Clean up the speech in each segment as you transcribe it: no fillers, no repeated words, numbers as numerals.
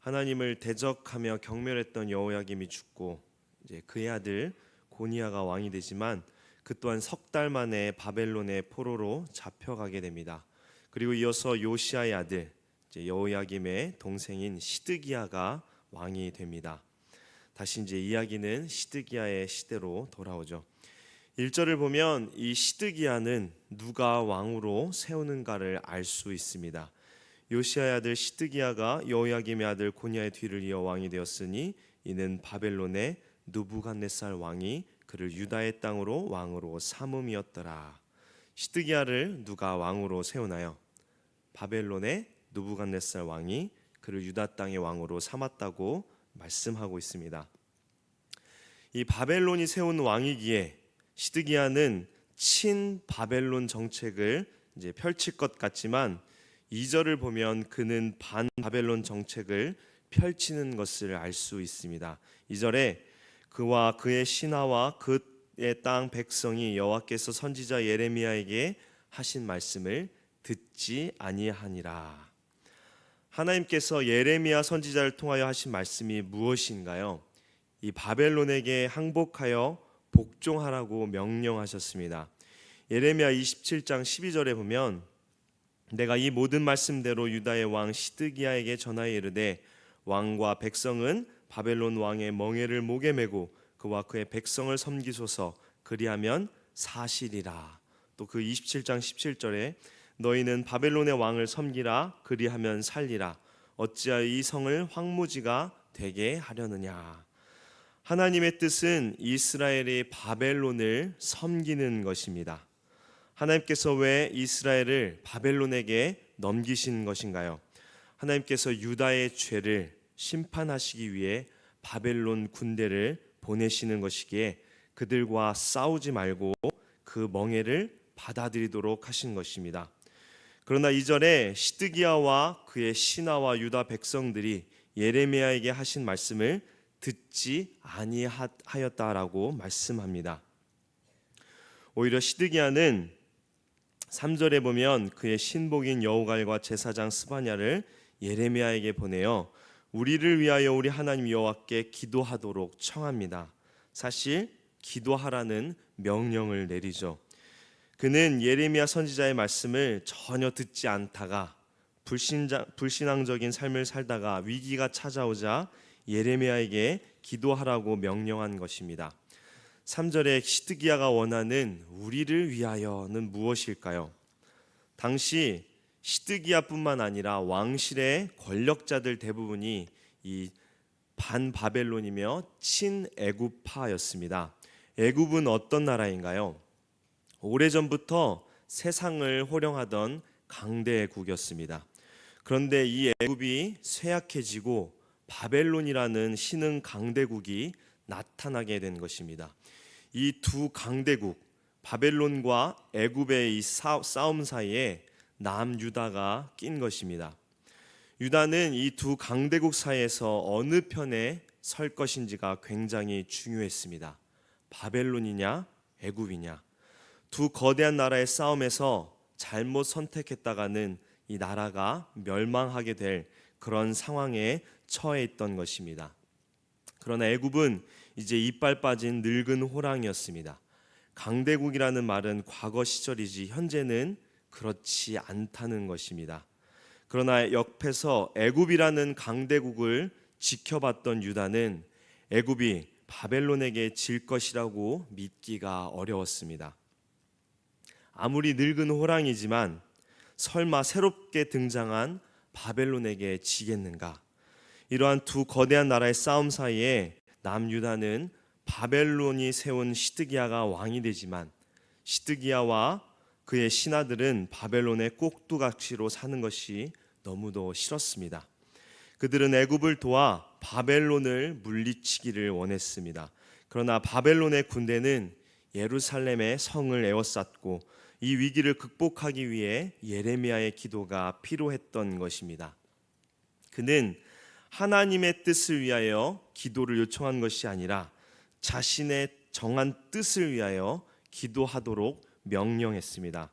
하나님을 대적하며 경멸했던 여호야김이 죽고 이제 그의 아들 고니야가 왕이 되지만 그 또한 석 달 만에 바벨론의 포로로 잡혀가게 됩니다. 그리고 이어서 요시야의 아들 이제 여호야김의 동생인 시드기야가 왕이 됩니다. 다시 이제 이야기는 시드기야의 시대로 돌아오죠. 1절을 보면 이 시드기야는 누가 왕으로 세우는가를 알 수 있습니다. 요시야의 아들 시드기야가 여호야김의 아들 고니야의 뒤를 이어 왕이 되었으니 이는 바벨론의 느부갓네살 왕이 그를 유다의 땅으로 왕으로 삼음이었더라. 시드기야를 누가 왕으로 세우나요? 바벨론의 느부갓네살 왕이 그를 유다 땅의 왕으로 삼았다고 말씀하고 있습니다. 이 바벨론이 세운 왕이기에 시드기야는 친 바벨론 정책을 이제 펼칠 것 같지만 2절을 보면 그는 반 바벨론 정책을 펼치는 것을 알 수 있습니다. 2절에 그와 그의 신하와 그의 땅 백성이 여호와께서 선지자 예레미야에게 하신 말씀을 듣지 아니하니라. 하나님께서 예레미야 선지자를 통하여 하신 말씀이 무엇인가요? 이 바벨론에게 항복하여 복종하라고 명령하셨습니다. 예레미야 27장 12절에 보면 내가 이 모든 말씀대로 유다의 왕 시드기야에게 전하여 이르되 왕과 백성은 바벨론 왕의 멍에를 목에 메고 그와 그의 백성을 섬기소서 그리하면 사실이라. 또 그 27장 17절에 너희는 바벨론의 왕을 섬기라 그리하면 살리라. 어찌하여 이 성을 황무지가 되게 하려느냐. 하나님의 뜻은 이스라엘이 바벨론을 섬기는 것입니다. 하나님께서 왜 이스라엘을 바벨론에게 넘기신 것인가요? 하나님께서 유다의 죄를 심판하시기 위해 바벨론 군대를 보내시는 것이기에 그들과 싸우지 말고 그 멍에를 받아들이도록 하신 것입니다. 그러나 2절에 시드기야와 그의 신하와 유다 백성들이 예레미야에게 하신 말씀을 듣지 아니하였다라고 말씀합니다. 오히려 시드기야는 3절에 보면 그의 신복인 여우갈과 제사장 스바냐를 예레미야에게 보내어 우리를 위하여 우리 하나님 여호와께 기도하도록 청합니다. 사실 기도하라는 명령을 내리죠. 그는 예레미야 선지자의 말씀을 전혀 듣지 않다가 불신앙적인 삶을 살다가 위기가 찾아오자 예레미야에게 기도하라고 명령한 것입니다. 3절에 시드기야가 원하는 우리를 위하여는 무엇일까요? 당시 시드기야뿐만 아니라 왕실의 권력자들 대부분이 이 반바벨론이며 친애굽파였습니다. 애굽은 어떤 나라인가요? 오래전부터 세상을 호령하던 강대국이었습니다. 그런데 이 애굽이 쇠약해지고 바벨론이라는 신흥 강대국이 나타나게 된 것입니다. 이 두 강대국 바벨론과 애굽의 이 싸움 사이에 남유다가 낀 것입니다. 유다는 이 두 강대국 사이에서 어느 편에 설 것인지가 굉장히 중요했습니다. 바벨론이냐 애굽이냐. 두 거대한 나라의 싸움에서 잘못 선택했다가는 이 나라가 멸망하게 될 그런 상황에 처해 있던 것입니다. 그러나 애굽은 이제 이빨 빠진 늙은 호랑이였습니다. 강대국이라는 말은 과거 시절이지 현재는 그렇지 않다는 것입니다. 그러나 옆에서 애굽이라는 강대국을 지켜봤던 유다는 애굽이 바벨론에게 질 것이라고 믿기가 어려웠습니다. 아무리 늙은 호랑이지만 설마 새롭게 등장한 바벨론에게 지겠는가? 이러한 두 거대한 나라의 싸움 사이에 남유다는 바벨론이 세운 시드기야가 왕이 되지만 시드기야와 그의 신하들은 바벨론의 꼭두각시로 사는 것이 너무도 싫었습니다. 그들은 애굽을 도와 바벨론을 물리치기를 원했습니다. 그러나 바벨론의 군대는 예루살렘의 성을 에워쌌고 이 위기를 극복하기 위해 예레미야의 기도가 필요했던 것입니다. 그는 하나님의 뜻을 위하여 기도를 요청한 것이 아니라 자신의 정한 뜻을 위하여 기도하도록 명령했습니다.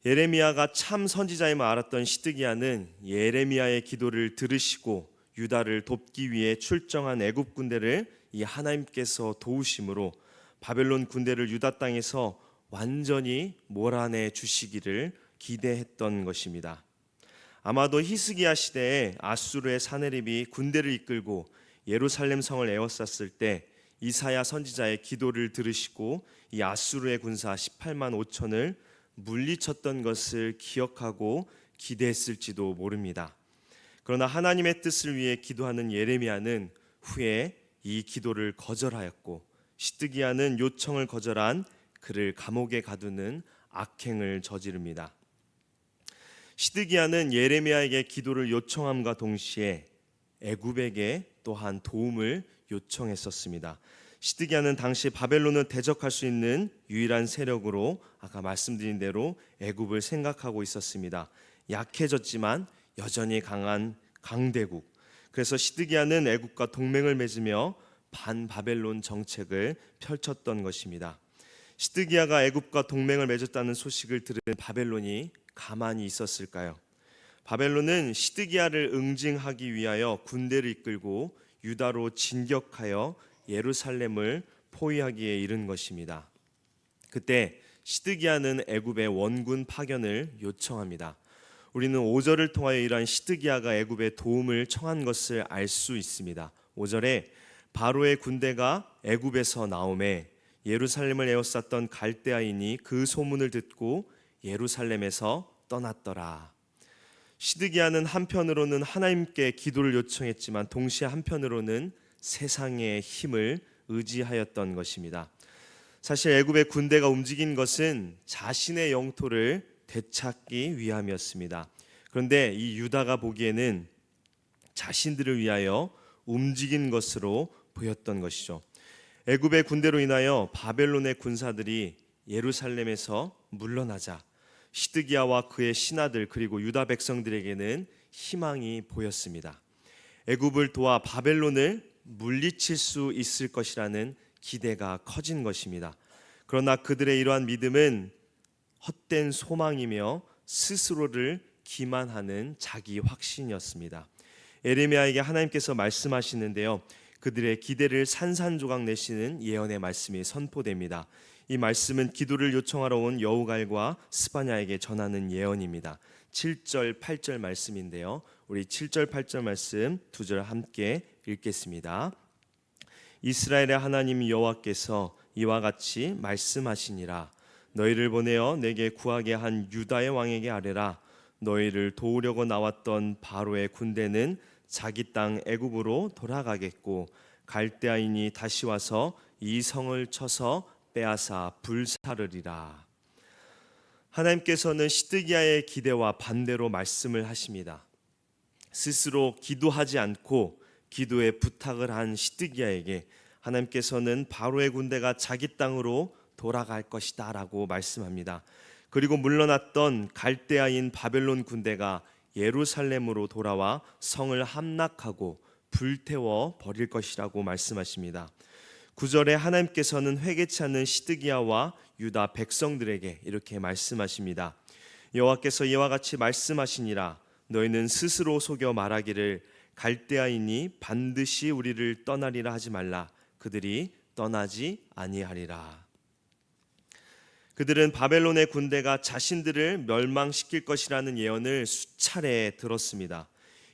예레미야가 참 선지자임을 알았던 시드기야는 예레미야의 기도를 들으시고 유다를 돕기 위해 출정한 애굽 군대를 이 하나님께서 도우심으로 바벨론 군대를 유다 땅에서 완전히 몰아내 주시기를 기대했던 것입니다. 아마도 히스기야 시대에 아수르의 사네립이 군대를 이끌고 예루살렘 성을 에워쌌을 때 이사야 선지자의 기도를 들으시고 이 아수르의 군사 18만 5천을 물리쳤던 것을 기억하고 기대했을지도 모릅니다. 그러나 하나님의 뜻을 위해 기도하는 예레미야는 후에 이 기도를 거절하였고 시드기야는 요청을 거절한 그를 감옥에 가두는 악행을 저지릅니다. 시드기야는 예레미야에게 기도를 요청함과 동시에 애굽에게 또한 도움을 요청했었습니다. 시드기야는 당시 바벨론을 대적할 수 있는 유일한 세력으로 아까 말씀드린 대로 애굽을 생각하고 있었습니다. 약해졌지만 여전히 강한 강대국. 그래서 시드기야는 애굽과 동맹을 맺으며 반바벨론 정책을 펼쳤던 것입니다. 시드기야가 애굽과 동맹을 맺었다는 소식을 들은 바벨론이 가만히 있었을까요? 바벨론은 시드기야를 응징하기 위하여 군대를 이끌고 유다로 진격하여 예루살렘을 포위하기에 이른 것입니다. 그때 시드기야는 애굽의 원군 파견을 요청합니다. 우리는 5절을 통하여 이러한 시드기야가 애굽의 도움을 청한 것을 알 수 있습니다. 5절에 바로의 군대가 애굽에서 나오매 예루살렘을 에워쌌던 갈대아인이 그 소문을 듣고 예루살렘에서 떠났더라. 시드기야는 한편으로는 하나님께 기도를 요청했지만 동시에 한편으로는 세상의 힘을 의지하였던 것입니다. 사실 애굽의 군대가 움직인 것은 자신의 영토를 되찾기 위함이었습니다. 그런데 이 유다가 보기에는 자신들을 위하여 움직인 것으로 보였던 것이죠. 애굽의 군대로 인하여 바벨론의 군사들이 예루살렘에서 물러나자 시드기야와 그의 신하들 그리고 유다 백성들에게는 희망이 보였습니다. 애굽을 도와 바벨론을 물리칠 수 있을 것이라는 기대가 커진 것입니다. 그러나 그들의 이러한 믿음은 헛된 소망이며 스스로를 기만하는 자기 확신이었습니다. 예레미야에게 하나님께서 말씀하시는데요, 그들의 기대를 산산조각 내시는 예언의 말씀이 선포됩니다. 이 말씀은 기도를 요청하러 온 여우갈과 스바냐에게 전하는 예언입니다. 7절 8절 말씀인데요, 우리 7절 8절 말씀 두 절 함께 읽겠습니다. 이스라엘의 하나님 여호와께서 이와 같이 말씀하시니라. 너희를 보내어 내게 구하게 한 유다의 왕에게 아뢰라. 너희를 도우려고 나왔던 바로의 군대는 자기 땅 애굽으로 돌아가겠고 갈대아인이 다시 와서 이 성을 쳐서 빼앗아 불사르리라. 하나님께서는 시드기야의 기대와 반대로 말씀을 하십니다. 스스로 기도하지 않고 기도에 부탁을 한 시드기야에게 하나님께서는 바로의 군대가 자기 땅으로 돌아갈 것이다 라고 말씀합니다. 그리고 물러났던 갈대아인 바벨론 군대가 예루살렘으로 돌아와 성을 함락하고 불태워 버릴 것이라고 말씀하십니다. 9절에 하나님께서는 회개치 않는 시드기야와 유다 백성들에게 이렇게 말씀하십니다. 여호와께서 이와 같이 말씀하시니라. 너희는 스스로 속여 말하기를 갈대아인이 반드시 우리를 떠나리라 하지 말라. 그들이 떠나지 아니하리라. 그들은 바벨론의 군대가 자신들을 멸망시킬 것이라는 예언을 수차례 들었습니다.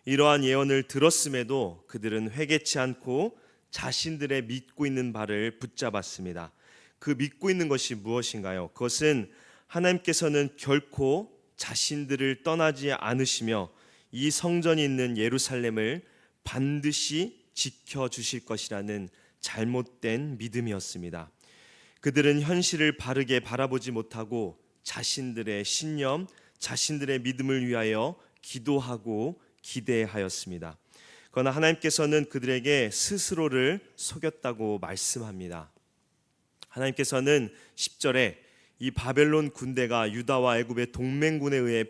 이러한 예언을 들었음에도 그들은 회개치 않고 자신들의 믿고 있는 바를 붙잡았습니다. 그 믿고 있는 것이 무엇인가요? 그것은 하나님께서는 결코 자신들을 떠나지 않으시며 이 성전이 있는 예루살렘을 반드시 지켜주실 것이라는 잘못된 믿음이었습니다. 그들은 현실을 바르게 바라보지 못하고 자신들의 신념, 자신들의 믿음을 위하여 기도하고 기대하였습니다. 그러나 하나님께서는 그들에게 스스로를 속였다고 말씀합니다. 하나님께서는 10절에 이 바벨론 군대가 유다와 애굽의 동맹군에 의해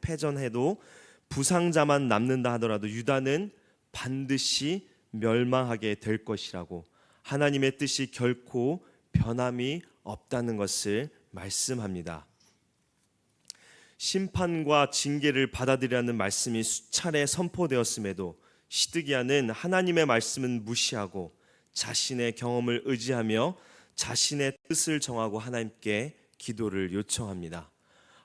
패전해도 부상자만 남는다 하더라도 유다는 반드시 멸망하게 될 것이라고, 하나님의 뜻이 결코 변함이 없다는 것을 말씀합니다. 심판과 징계를 받아들이라는 말씀이 수차례 선포되었음에도 시드기야는 하나님의 말씀은 무시하고 자신의 경험을 의지하며 자신의 뜻을 정하고 하나님께 기도를 요청합니다.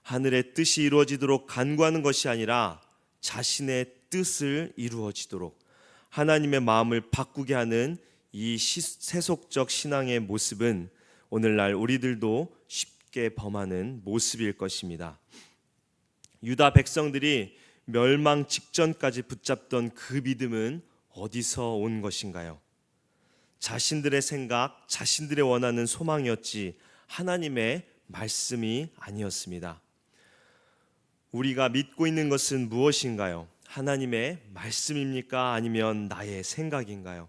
하늘의 뜻이 이루어지도록 간구하는 것이 아니라 자신의 뜻을 이루어지도록 하나님의 마음을 바꾸게 하는 이 세속적 신앙의 모습은 오늘날 우리들도 쉽게 범하는 모습일 것입니다. 유다 백성들이 멸망 직전까지 붙잡던 그 믿음은 어디서 온 것인가요? 자신들의 생각, 자신들의 원하는 소망이었지 하나님의 말씀이 아니었습니다. 우리가 믿고 있는 것은 무엇인가요? 하나님의 말씀입니까? 아니면 나의 생각인가요?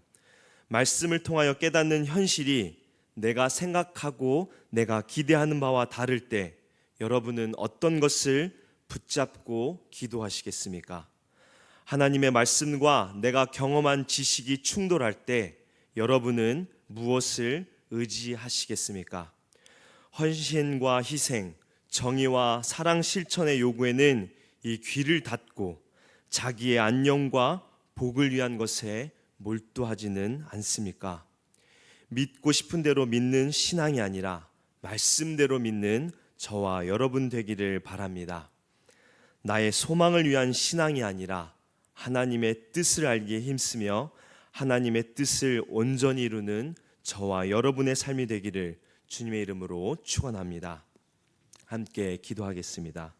말씀을 통하여 깨닫는 현실이 내가 생각하고 내가 기대하는 바와 다를 때 여러분은 어떤 것을 붙잡고 기도하시겠습니까? 하나님의 말씀과 내가 경험한 지식이 충돌할 때 여러분은 무엇을 의지하시겠습니까? 헌신과 희생, 정의와 사랑 실천의 요구에는 이 귀를 닫고 자기의 안녕과 복을 위한 것에 몰두하지는 않습니까? 믿고 싶은 대로 믿는 신앙이 아니라 말씀대로 믿는 저와 여러분 되기를 바랍니다. 나의 소망을 위한 신앙이 아니라 하나님의 뜻을 알기에 힘쓰며 하나님의 뜻을 온전히 이루는 저와 여러분의 삶이 되기를 주님의 이름으로 축원합니다. 함께 기도하겠습니다.